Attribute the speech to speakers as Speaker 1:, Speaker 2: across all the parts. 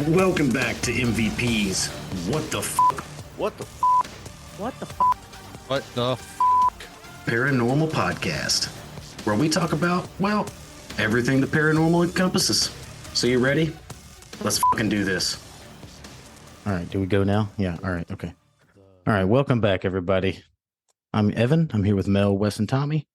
Speaker 1: Welcome back to MVPs. What the f?
Speaker 2: What the f?
Speaker 3: What the f?
Speaker 4: What the f?
Speaker 1: Paranormal podcast, where we talk about, well, everything the paranormal encompasses. So you ready? Let's fucking do this.
Speaker 5: All right, do we go now? Yeah, all right, okay. All right, welcome back, everybody. I'm Evan. I'm here with Mel, Wes, and Tommy.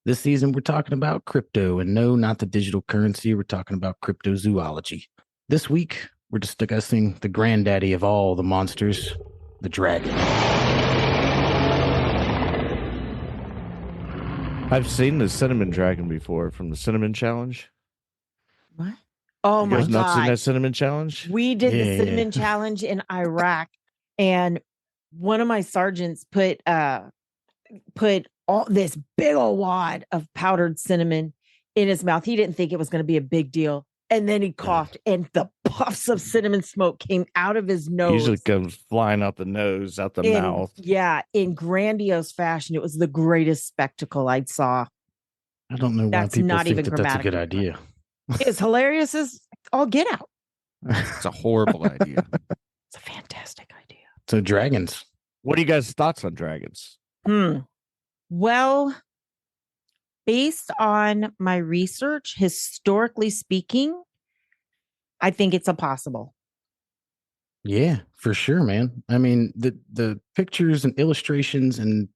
Speaker 5: This season, we're talking about crypto, and no, not the digital currency. We're talking about cryptozoology. This week, we're discussing the granddaddy of all the monsters, the dragon.
Speaker 2: I've seen the cinnamon dragon before from the cinnamon challenge.
Speaker 3: What? Oh
Speaker 2: You
Speaker 3: my
Speaker 2: guys not seen
Speaker 3: God.
Speaker 2: that cinnamon challenge?
Speaker 3: We did the
Speaker 5: Yeah.
Speaker 3: cinnamon challenge in Iraq, and one of my sergeants put all this big old wad of powdered cinnamon in his mouth. He didn't think it was going to be a big deal. And then he coughed, and the puffs of cinnamon smoke came out of his nose.
Speaker 2: Usually comes flying out the nose, out the mouth.
Speaker 3: Yeah, in grandiose fashion. It was the greatest spectacle I saw.
Speaker 5: I don't know why
Speaker 3: That's
Speaker 5: people
Speaker 3: not
Speaker 5: think
Speaker 3: even
Speaker 5: that that's a good
Speaker 3: grammatically
Speaker 5: idea.
Speaker 3: It's hilarious as all get out.
Speaker 4: It's a horrible idea.
Speaker 3: It's a fantastic idea.
Speaker 5: So dragons.
Speaker 2: What are you guys' thoughts on dragons?
Speaker 3: Well, based on my research, historically speaking, I think it's impossible.
Speaker 5: Yeah, for sure, man. I mean, the pictures and illustrations and,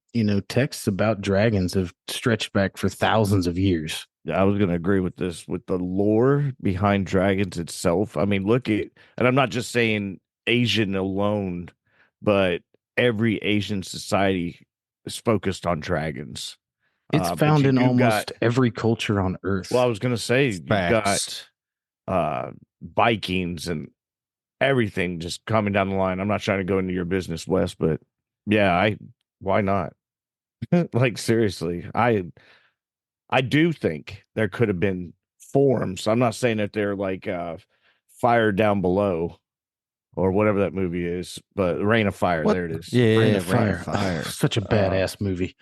Speaker 5: texts about dragons have stretched back for thousands of years.
Speaker 2: I was going to agree with this, with the lore behind dragons itself. I mean, look at, and I'm not just saying Asian alone, but every Asian society is focused on dragons.
Speaker 5: It's
Speaker 2: But
Speaker 5: found
Speaker 2: you
Speaker 5: in
Speaker 2: do
Speaker 5: almost every culture on Earth.
Speaker 2: Well, I was going to say, you've
Speaker 4: Facts.
Speaker 2: got Vikings and everything just coming down the line. I'm not trying to go into your business, Wes, but yeah, why not? Like, seriously, I do think there could have been forms. I'm not saying that they're like Fire Down Below or whatever that movie is, but Rain of Fire.
Speaker 5: What?
Speaker 2: There it is.
Speaker 4: Yeah,
Speaker 5: Rain
Speaker 4: Rain
Speaker 5: of Fire.
Speaker 4: of Fire.
Speaker 5: Such a badass movie.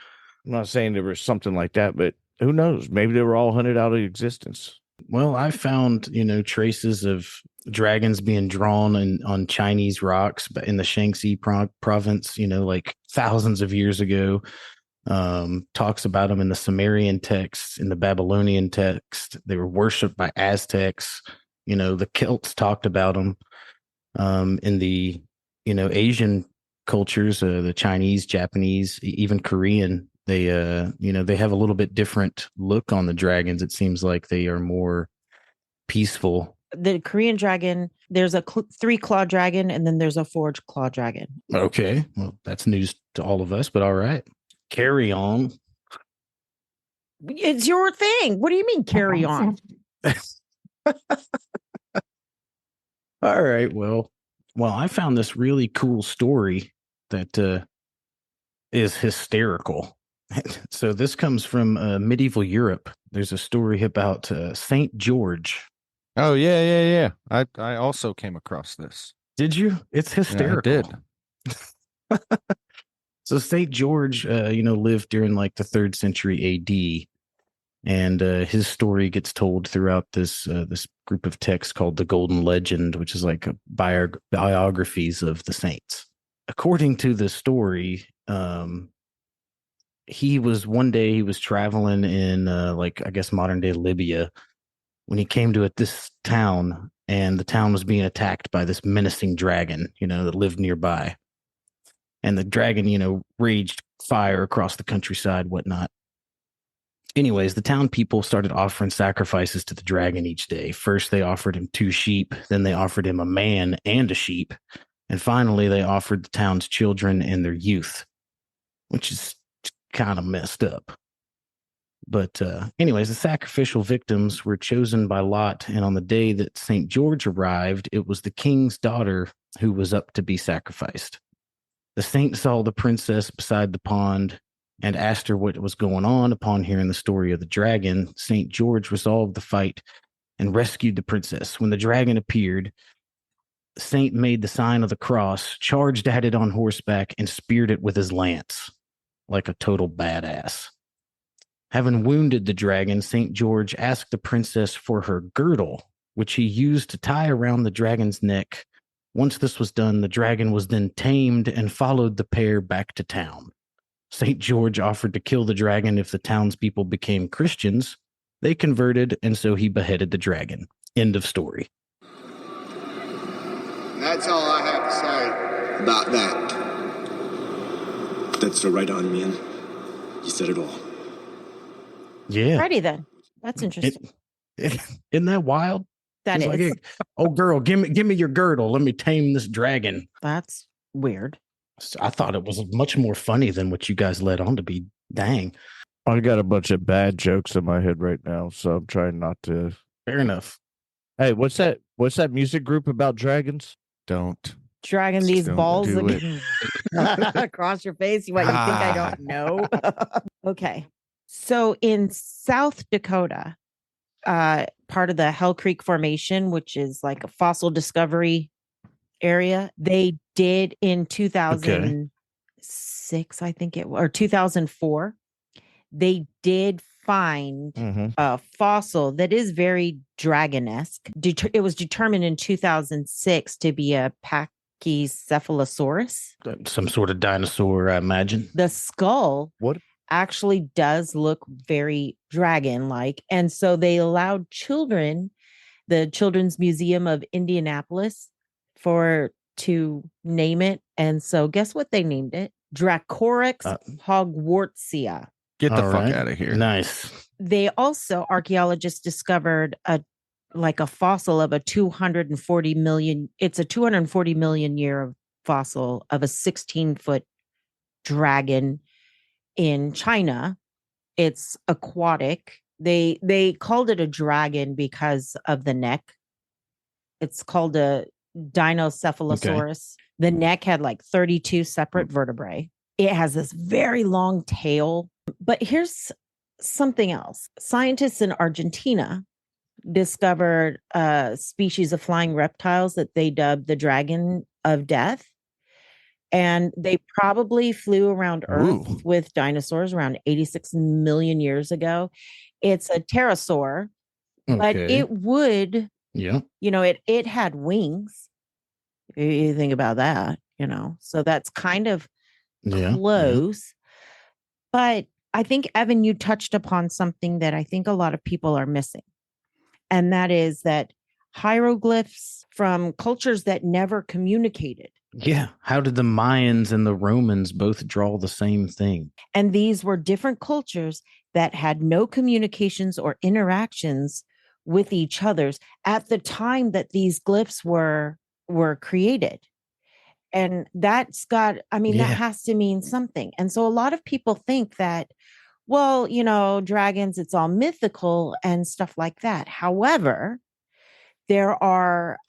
Speaker 2: I'm not saying there was something like that, but who knows? Maybe they were all hunted out of existence.
Speaker 5: Well, I found, traces of dragons being drawn on Chinese rocks in the Shaanxi province, like thousands of years ago. Talks about them in the Sumerian texts, in the Babylonian text. They were worshipped by Aztecs. The Celts talked about them. In the, Asian cultures, the Chinese, Japanese, even Korean, they they have a little bit different look on the dragons. It seems like they are more peaceful.
Speaker 3: The Korean dragon, there's a 3-claw dragon, and then there's a 4-claw dragon.
Speaker 5: Okay, well, that's news to all of us, but all right, carry on.
Speaker 3: It's your thing. What do you mean carry on?
Speaker 5: All right, well, I found this really cool story that is hysterical. So this comes from medieval Europe. There's a story about Saint George.
Speaker 4: Oh, yeah. I also came across this.
Speaker 5: Did you? It's hysterical.
Speaker 4: Yeah, I did.
Speaker 5: So Saint George, lived during like the 3rd century AD, and his story gets told throughout this group of texts called the Golden Legend, which is like biographies of the saints. According to the story, he was traveling in I guess modern day Libya when he came to this town, and the town was being attacked by this menacing dragon, that lived nearby. And the dragon, raged fire across the countryside, whatnot. Anyways, the town people started offering sacrifices to the dragon each day. First, they offered him 2 sheep. Then they offered him a man and a sheep. And finally, they offered the town's children and their youth, which is kind of messed up. But anyways, the sacrificial victims were chosen by lot. And on the day that St. George arrived, it was the king's daughter who was up to be sacrificed. The saint saw the princess beside the pond and asked her what was going on. Upon hearing the story of the dragon, St. George resolved the fight and rescued the princess. When the dragon appeared, the saint made the sign of the cross, charged at it on horseback, and speared it with his lance like a total badass. Having wounded the dragon, St. George asked the princess for her girdle, which he used to tie around the dragon's neck. Once this was done, the dragon was then tamed and followed the pair back to town. St. George offered to kill the dragon if the townspeople became Christians. They converted, and so he beheaded the dragon. End of story.
Speaker 6: That's all I have to say about that.
Speaker 7: That's the right on, man. You said it all.
Speaker 5: Yeah.
Speaker 3: Righty then. That's interesting.
Speaker 5: Isn't that wild?
Speaker 3: That
Speaker 5: He's
Speaker 3: is.
Speaker 5: like, oh, girl, give me your girdle. Let me tame this dragon.
Speaker 3: That's weird.
Speaker 5: So I thought it was much more funny than what you guys led on to be. Dang.
Speaker 2: I got a bunch of bad jokes in my head right now, so I'm trying not to.
Speaker 5: Fair enough.
Speaker 2: Hey, what's that music group about dragons?
Speaker 4: Don't.
Speaker 3: Dragging these
Speaker 4: Don't
Speaker 3: balls
Speaker 4: do it.
Speaker 3: across your face. What, you think I don't know? Okay. So in South Dakota, part of the Hell Creek Formation, which is like a fossil discovery area, they did in 2006, I think it was, or 2004, they did find a fossil that is very dragon-esque. It was determined in 2006 to be a Pachycephalosaurus.
Speaker 5: Some sort of dinosaur, I imagine.
Speaker 3: The skull
Speaker 2: What?
Speaker 3: actually does look very dragon-like. And so they allowed children, the Children's Museum of Indianapolis, to name it. And so guess what they named it? Dracoryx hogwartsia.
Speaker 4: Get the
Speaker 5: All
Speaker 4: fuck
Speaker 5: right.
Speaker 4: out of here.
Speaker 5: Nice.
Speaker 3: They also, archaeologists discovered a fossil of a 240 million year fossil of a 16-foot dragon in China. It's aquatic. They called it a dragon because of the neck. It's called a Dinocephalosaurus. Okay. The neck had like 32 separate vertebrae. It has this very long tail. But here's something else. Scientists in Argentina discovered a species of flying reptiles that they dubbed the dragon of death. And they probably flew around Earth with dinosaurs around 86 million years ago. It's a pterosaur, but it would, it had wings. You think about that, so that's kind of close. Yeah. But I think, Evan, you touched upon something that I think a lot of people are missing. And that is that hieroglyphs from cultures that never communicated.
Speaker 5: Yeah. How did the Mayans and the Romans both draw the same thing?
Speaker 3: And these were different cultures that had no communications or interactions with each other's at the time that these glyphs were created. And that's that has to mean something. And so a lot of people think that, well, dragons, it's all mythical and stuff like that. However, there are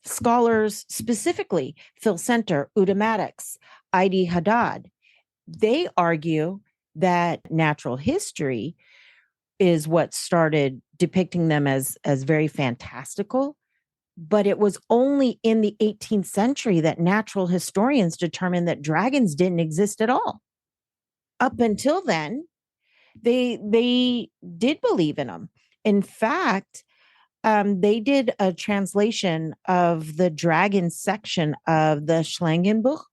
Speaker 3: scholars, specifically Phil Center, Uda Maddox, Heidi Haddad. They argue that natural history is what started depicting them as very fantastical. But it was only in the 18th century that natural historians determined that dragons didn't exist at all. Up until then, they did believe in them. In fact, they did a translation of the dragon section of the Schlangenbuch,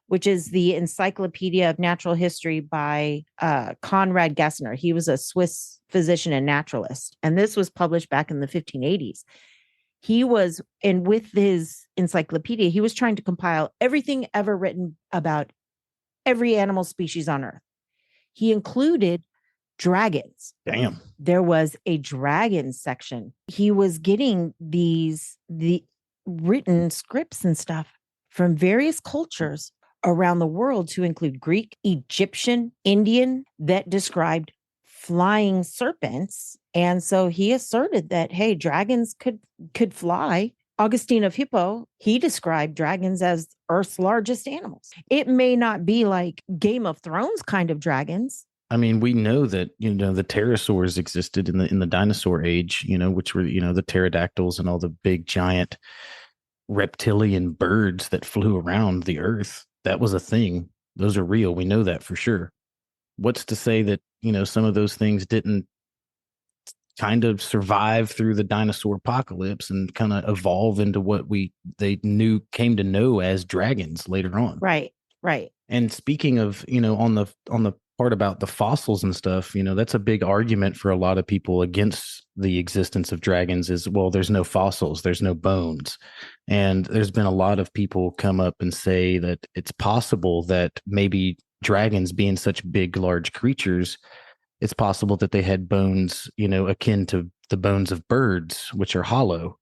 Speaker 3: which is the Encyclopedia of Natural History by Conrad Gessner. He was a Swiss physician and naturalist, and this was published back in the 1580s. And with his encyclopedia, he was trying to compile everything ever written about every animal species on Earth. He included dragons.
Speaker 5: Damn.
Speaker 3: There was a dragon section. He was getting the written scripts and stuff from various cultures around the world, to include Greek, Egyptian, Indian, that described flying serpents. And so he asserted that, hey, dragons could fly. Augustine of Hippo, he described dragons as Earth's largest animals. It may not be like Game of Thrones kind of dragons.
Speaker 5: I mean, we know that, the pterosaurs existed in the dinosaur age, which were, the pterodactyls and all the big giant reptilian birds that flew around the Earth. That was a thing. Those are real. We know that for sure. What's to say that, some of those things didn't kind of survive through the dinosaur apocalypse and kind of evolve into what they came to know as dragons later on.
Speaker 3: Right.
Speaker 5: And speaking of, on the part about the fossils and stuff, that's a big argument for a lot of people against the existence of dragons is, well, there's no fossils, there's no bones. And there's been a lot of people come up and say that it's possible that maybe dragons being such big, large creatures, it's possible that they had bones, akin to the bones of birds, which are hollow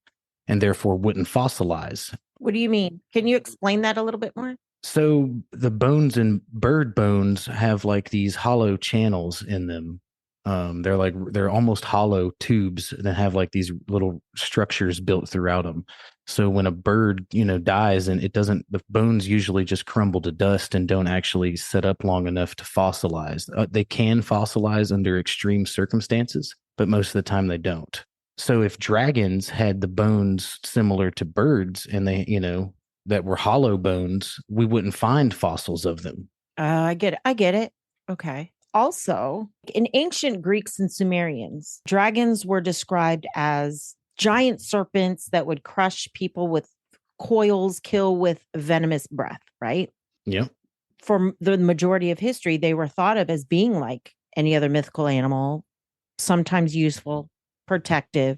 Speaker 5: and therefore wouldn't fossilize.
Speaker 3: What do you mean? Can you explain that a little bit more?
Speaker 5: So the bones in bird bones have like these hollow channels in them. They're almost hollow tubes that have like these little structures built throughout them. So when a bird, dies and the bones usually just crumble to dust and don't actually set up long enough to fossilize. They can fossilize under extreme circumstances, but most of the time they don't. So if dragons had the bones similar to birds and they, that were hollow bones, we wouldn't find fossils of them.
Speaker 3: I get it. Okay. Also, in ancient Greeks and Sumerians, dragons were described as giant serpents that would crush people with coils, kill with venomous breath, right?
Speaker 5: Yeah.
Speaker 3: For the majority of history, they were thought of as being like any other mythical animal, sometimes useful, protective.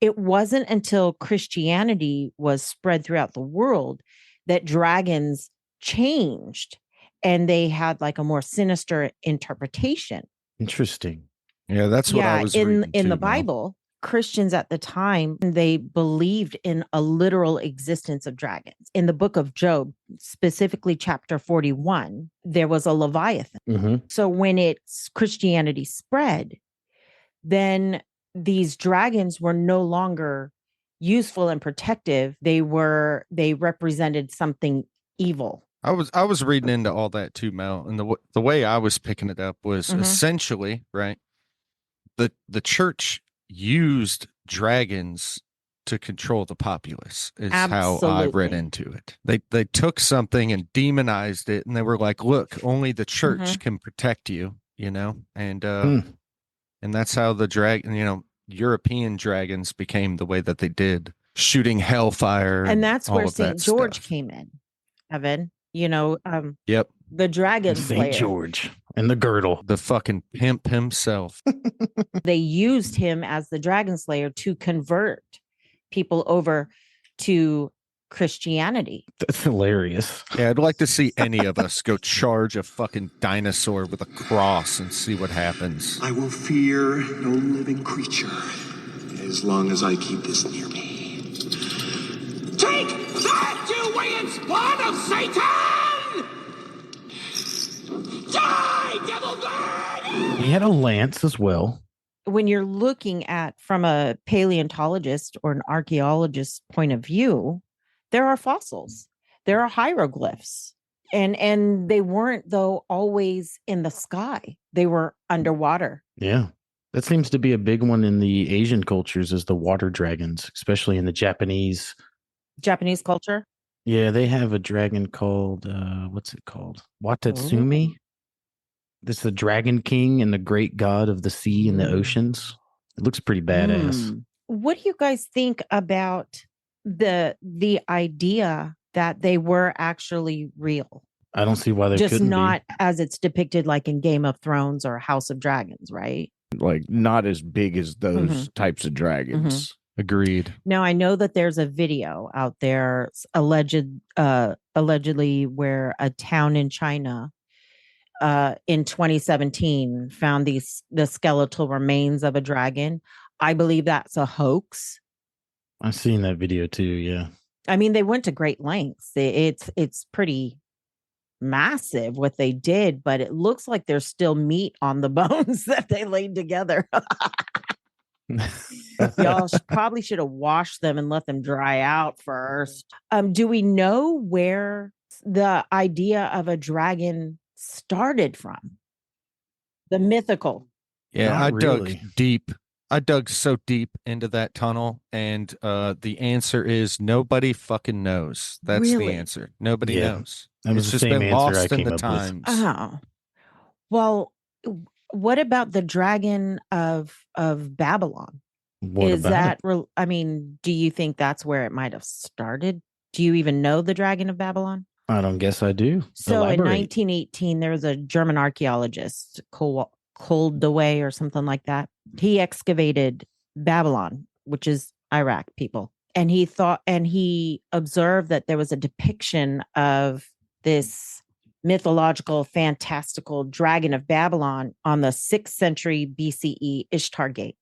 Speaker 3: It wasn't until Christianity was spread throughout the world that dragons changed and they had like a more sinister interpretation.
Speaker 5: Interesting.
Speaker 4: Yeah, that's what I was reading
Speaker 3: in
Speaker 4: too,
Speaker 3: the
Speaker 4: Mel.
Speaker 3: Bible. Christians at the time, they believed in a literal existence of dragons. In the book of Job, specifically chapter 41, there was a Leviathan.
Speaker 5: Mm-hmm.
Speaker 3: So when Christianity spread, then these dragons were no longer useful and protective. They represented something evil.
Speaker 4: I was reading into all that too, Mel, and the way I was picking it up was essentially right. The church used dragons to control the populace. Is
Speaker 3: Absolutely.
Speaker 4: how I read into it. They took something and demonized it, and they were like, "Look, only the church can protect you," and that's how the European dragons became the way that they did, shooting hellfire,
Speaker 3: and that's where St. George
Speaker 4: stuff
Speaker 3: came in, Evan.
Speaker 4: Yep.
Speaker 3: The dragon
Speaker 5: St.
Speaker 3: slayer.
Speaker 5: George and the girdle.
Speaker 4: The fucking pimp himself.
Speaker 3: They used him as the dragon slayer to convert people over to Christianity.
Speaker 5: That's hilarious.
Speaker 4: Yeah, I'd like to see any of us go charge a fucking dinosaur with a cross and see what happens.
Speaker 6: I will fear no living creature as long as I keep this near me. Take that, you weird spawn of Satan! Die, devil bird!
Speaker 5: He had a lance as well.
Speaker 3: When you're looking at from a paleontologist or an archaeologist's point of view, there are fossils, there are hieroglyphs, and they weren't though always in the sky. They were underwater.
Speaker 5: Yeah. That seems to be a big one in the Asian cultures is the water dragons, especially in the Japanese
Speaker 3: culture.
Speaker 5: Yeah, they have a dragon called what's it called? Watatsumi.
Speaker 3: Ooh.
Speaker 5: This is the dragon king and the great god of the sea and the oceans. It looks pretty badass.
Speaker 3: What do you guys think about the idea that they were actually real?
Speaker 5: I don't see why they
Speaker 3: just
Speaker 5: couldn't
Speaker 3: not as it's depicted like in Game of Thrones or House of Dragons, right?
Speaker 2: Like not as big as those types of dragons.
Speaker 4: Agreed.
Speaker 3: Now I know that there's a video out there allegedly where a town in China in 2017 found the skeletal remains of a dragon. I believe that's a hoax.
Speaker 5: I've seen that video too, yeah.
Speaker 3: I mean, they went to great lengths. It's pretty massive what they did, but it looks like there's still meat on the bones that they laid together. Y'all probably should have washed them and let them dry out first. Do we know where the idea of a dragon started from? The mythical.
Speaker 4: Yeah,
Speaker 5: Not
Speaker 4: I
Speaker 5: really.
Speaker 4: dug deep. I dug so deep into that tunnel, and the answer is nobody fucking knows. That's
Speaker 3: Really?
Speaker 4: the answer. Nobody
Speaker 5: Yeah.
Speaker 4: knows.
Speaker 5: That was
Speaker 4: It's
Speaker 5: the
Speaker 4: just
Speaker 5: same
Speaker 4: been
Speaker 5: answer
Speaker 4: lost
Speaker 5: I
Speaker 4: in
Speaker 5: came
Speaker 4: the
Speaker 5: up with.
Speaker 4: times.
Speaker 3: Oh, well, What about the dragon of Babylon?
Speaker 5: What
Speaker 3: Is
Speaker 5: about
Speaker 3: that
Speaker 5: it?
Speaker 3: I mean, do you think that's where it might have started? Do you even know the dragon of Babylon?
Speaker 5: I don't guess I do.
Speaker 3: So in
Speaker 5: Elaborate.
Speaker 3: 1918, there was a German archaeologist, Koldewey or something like that. He excavated Babylon, which is Iraq, people. And he observed that there was a depiction of this mythological, fantastical dragon of Babylon on the 6th century BCE Ishtar Gate.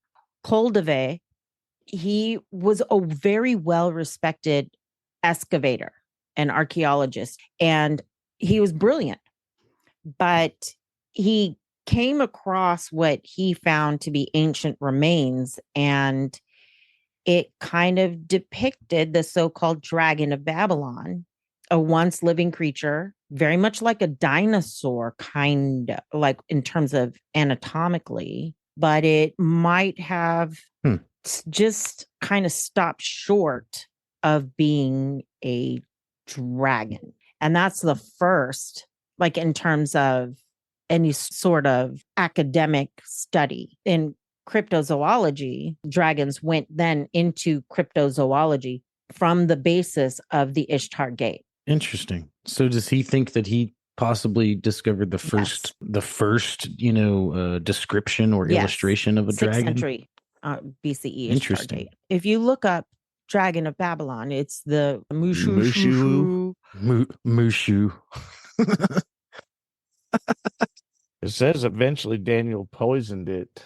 Speaker 3: Koldewey, he was a very well respected excavator and archaeologist, and he was brilliant, but he came across what he found to be ancient remains, and it kind of depicted the so-called dragon of Babylon, a once living creature, very much like a dinosaur, kind of like in terms of anatomically, but it might have just kind of stopped short of being a dragon. And that's the first, like in terms of any sort of academic study. In cryptozoology, dragons went then into cryptozoology from the basis of the Ishtar Gate.
Speaker 5: Interesting. So does he think that he possibly discovered the first description or illustration of a
Speaker 3: 6th
Speaker 5: dragon?
Speaker 3: century BCE Ishtar
Speaker 5: Interesting.
Speaker 3: Gate. If you look up Dragon of Babylon, it's the
Speaker 2: Mushu.
Speaker 5: Mushu.
Speaker 2: It says eventually Daniel poisoned it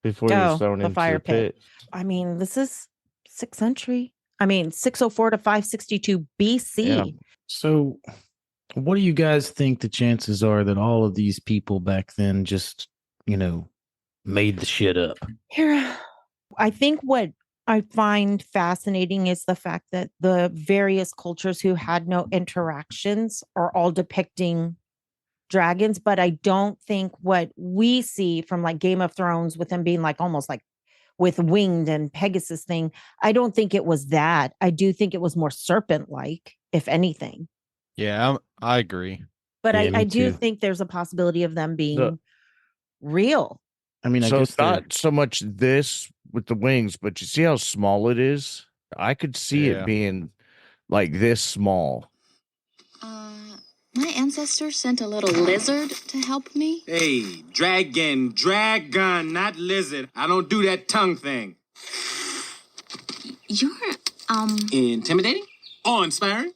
Speaker 2: before he was thrown
Speaker 3: the
Speaker 2: into
Speaker 3: fire
Speaker 2: the pit.
Speaker 3: I mean, this is 6th century. I mean, 604 to 562 BC.
Speaker 2: Yeah.
Speaker 5: So what do you guys think the chances are that all of these people back then just, made the shit up?
Speaker 3: Here, I think what I find fascinating is the fact that the various cultures who had no interactions are all depicting dragons, but I don't think what we see from like Game of Thrones with them being like almost like with winged and Pegasus thing, I don't think it was that. I do think it was more serpent-like, if anything.
Speaker 4: Yeah, I agree.
Speaker 3: But
Speaker 5: Yeah, me
Speaker 3: I do
Speaker 5: too.
Speaker 3: think there's a possibility of them being real.
Speaker 5: I mean, I
Speaker 2: So
Speaker 5: guess
Speaker 2: it's not so much this with the wings, but you see how small it is? I could see
Speaker 4: Yeah.
Speaker 2: it being like this small.
Speaker 8: My ancestors sent a little lizard to help me.
Speaker 7: Hey, dragon, not lizard. I don't do that tongue thing.
Speaker 8: You're,
Speaker 7: Intimidating? Awe-inspiring?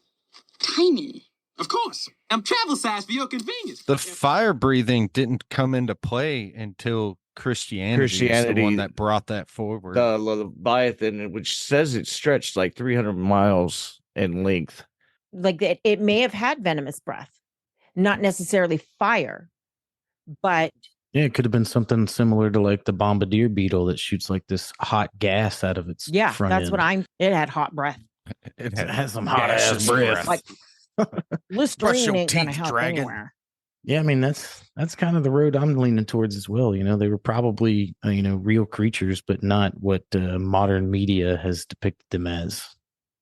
Speaker 8: tiny.
Speaker 7: Of course. I'm travel size for your convenience.
Speaker 4: The fire breathing didn't come into play until Christianity is the one that brought that forward.
Speaker 2: The Leviathan, which says it stretched like 300 miles in length.
Speaker 3: Like it may have had venomous breath, not necessarily fire, but
Speaker 5: Yeah, it could have been something similar to like the bombardier beetle that shoots like this hot gas out of its front
Speaker 3: that's
Speaker 5: end.
Speaker 3: what it had hot breath.
Speaker 4: It
Speaker 5: It has some hot
Speaker 4: gaseous
Speaker 5: ass breath.
Speaker 3: Like Listerine
Speaker 4: your
Speaker 3: ain't gonna
Speaker 4: teeth,
Speaker 3: help
Speaker 4: dragon.
Speaker 3: anywhere.
Speaker 5: Yeah, I mean that's kind of the road I'm leaning towards as well. They were probably real creatures, but not what modern media has depicted them as.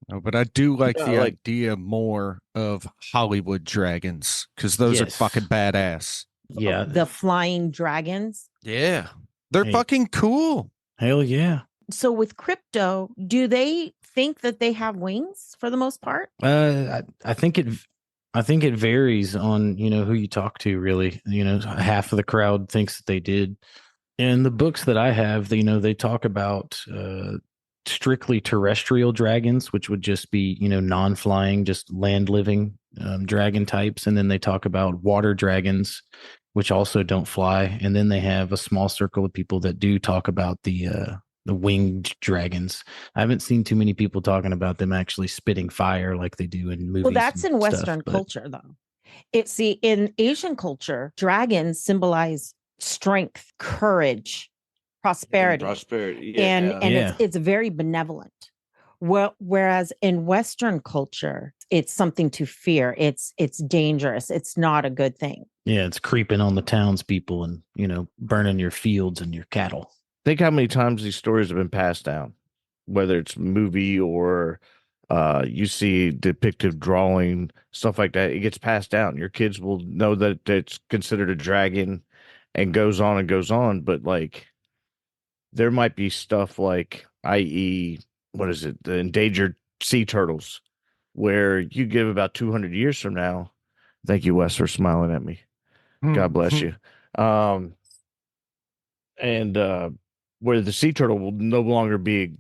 Speaker 4: No, but I do like
Speaker 2: Yeah,
Speaker 4: the
Speaker 2: like-
Speaker 4: idea more of Hollywood dragons because those are
Speaker 5: Yes.
Speaker 4: fucking badass.
Speaker 5: Yeah,
Speaker 3: The flying dragons.
Speaker 4: Yeah, they're
Speaker 5: Hey.
Speaker 4: fucking cool.
Speaker 5: hell yeah.
Speaker 3: So with crypto, do they think that they have wings for the most part?
Speaker 5: I think it varies on who you talk to. Really, half of the crowd thinks that they did. In the books that I have, they talk about strictly terrestrial dragons, which would just be non-flying, just land living dragon types, and then they talk about water dragons, which also don't fly, and then they have a small circle of people that do talk about the winged dragons. I haven't seen too many people talking about them actually spitting fire like they do in movies.
Speaker 3: Well, that's
Speaker 5: and
Speaker 3: in
Speaker 5: stuff,
Speaker 3: Western
Speaker 5: but-
Speaker 3: culture, though. In Asian culture, dragons symbolize strength, courage, prosperity, and
Speaker 5: Yeah.
Speaker 3: it's very benevolent. Well, whereas in Western culture, it's something to fear. It's dangerous. It's not a good thing.
Speaker 5: Yeah, it's creeping on the townspeople and burning your fields and your cattle.
Speaker 2: Think how many times these stories have been passed down, whether it's movie or you see depictive drawing, stuff like that. It gets passed down. Your kids will know that it's considered a dragon, and goes on and goes on. But like, there might be stuff like, i.e., what is it, the endangered sea turtles, where you give about 200 years from now. Thank you, Wes, for smiling at me. God bless you. And where the sea turtle will no longer be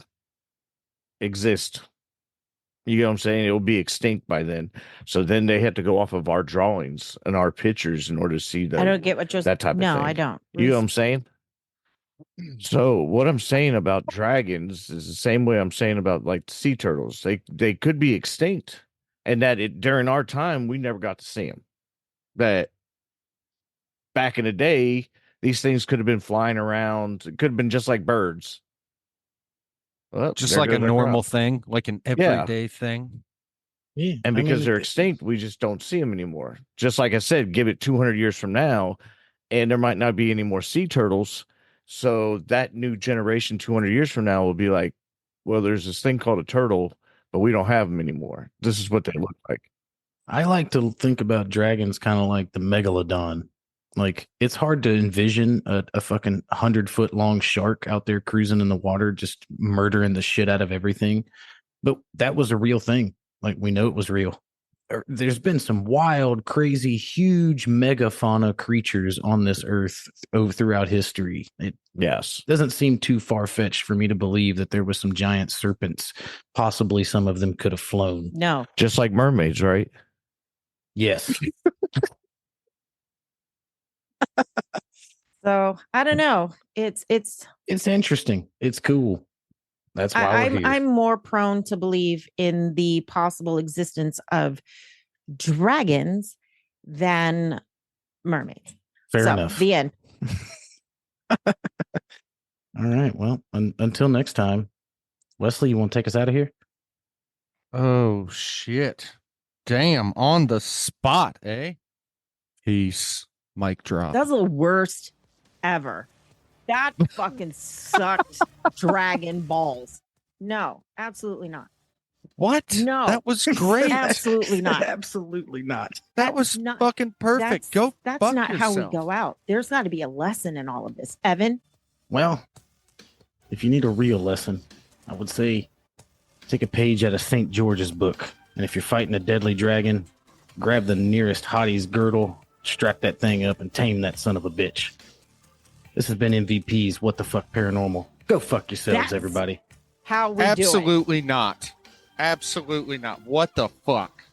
Speaker 2: exist. You know what I'm saying? It will be extinct by then. So then they had to go off of our drawings and our pictures in order to see
Speaker 3: I don't get what you're
Speaker 2: that type of thing.
Speaker 3: No, I don't.
Speaker 2: You know what I'm saying? So what I'm saying about dragons is the same way I'm saying about like sea turtles. They could be extinct, and that during our time we never got to see them. That back in the day, these things could have been flying around. It could have been just like birds. Well,
Speaker 4: Just
Speaker 2: there
Speaker 4: like a
Speaker 2: goes our
Speaker 4: normal
Speaker 2: crop.
Speaker 4: thing, like an everyday thing.
Speaker 5: Yeah.
Speaker 2: And
Speaker 5: I mean,
Speaker 2: because they're extinct, we just don't see them anymore. Just like I said, give it 200 years from now, and there might not be any more sea turtles. So that new generation 200 years from now will be like, well, there's this thing called a turtle, but we don't have them anymore. This is what they look like.
Speaker 5: I like to think about dragons kind of like the megalodon. Like, it's hard to envision a fucking 100-foot long shark out there cruising in the water, just murdering the shit out of everything. But that was a real thing. Like, we know it was real. There's been some wild, crazy, huge megafauna creatures on this earth throughout history. It
Speaker 2: Yes.
Speaker 5: doesn't seem too far-fetched for me to believe that there was some giant serpents. Possibly some of them could have flown.
Speaker 3: No.
Speaker 2: Just like mermaids, right?
Speaker 5: Yes.
Speaker 3: So I don't know. It's
Speaker 5: interesting. It's cool. That's why we're here.
Speaker 3: I'm more prone to believe in the possible existence of dragons than mermaids.
Speaker 5: Fair enough.
Speaker 3: The end.
Speaker 5: All right. Well, until next time, Wesley, you want to take us out of here?
Speaker 4: Oh shit. Damn, on the spot, eh? Peace. Mic drop.
Speaker 3: That's the worst ever. That fucking sucked. Dragon balls. No, absolutely not.
Speaker 4: What?
Speaker 3: No.
Speaker 4: That was great.
Speaker 3: Absolutely not.
Speaker 5: Absolutely not.
Speaker 4: That was
Speaker 3: not-
Speaker 4: fucking perfect. Go
Speaker 3: That's
Speaker 4: fuck
Speaker 3: not how we
Speaker 4: yourself.
Speaker 3: go out. There's got to be a lesson in all of this. Evan?
Speaker 5: Well, if you need a real lesson, I would say take a page out of St. George's book. And if you're fighting a deadly dragon, grab the nearest hottie's girdle, strap that thing up, and tame that son of a bitch. This has been MVP's What the Fuck Paranormal. Go fuck yourselves,
Speaker 3: That's
Speaker 5: everybody.
Speaker 3: How we do
Speaker 4: Absolutely not. Absolutely not. What the fuck?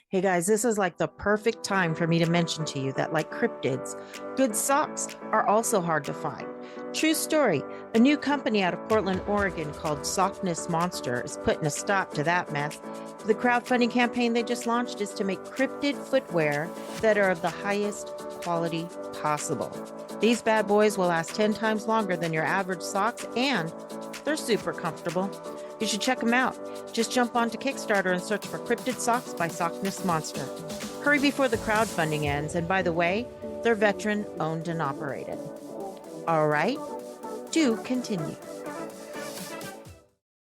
Speaker 3: Hey guys, this is like the perfect time for me to mention to you that, like cryptids, good socks are also hard to find. True story. A new company out of Portland, Oregon called Softness Monster is putting a stop to that mess. The crowdfunding campaign they just launched is to make cryptid footwear that are of the highest quality possible. These bad boys will last 10 times longer than your average socks, and they're super comfortable. You should check them out. Just jump onto Kickstarter and search for Cryptid Socks by Softness Monster. Hurry before the crowdfunding ends, and by the way, they're veteran owned and operated. All right, do continue.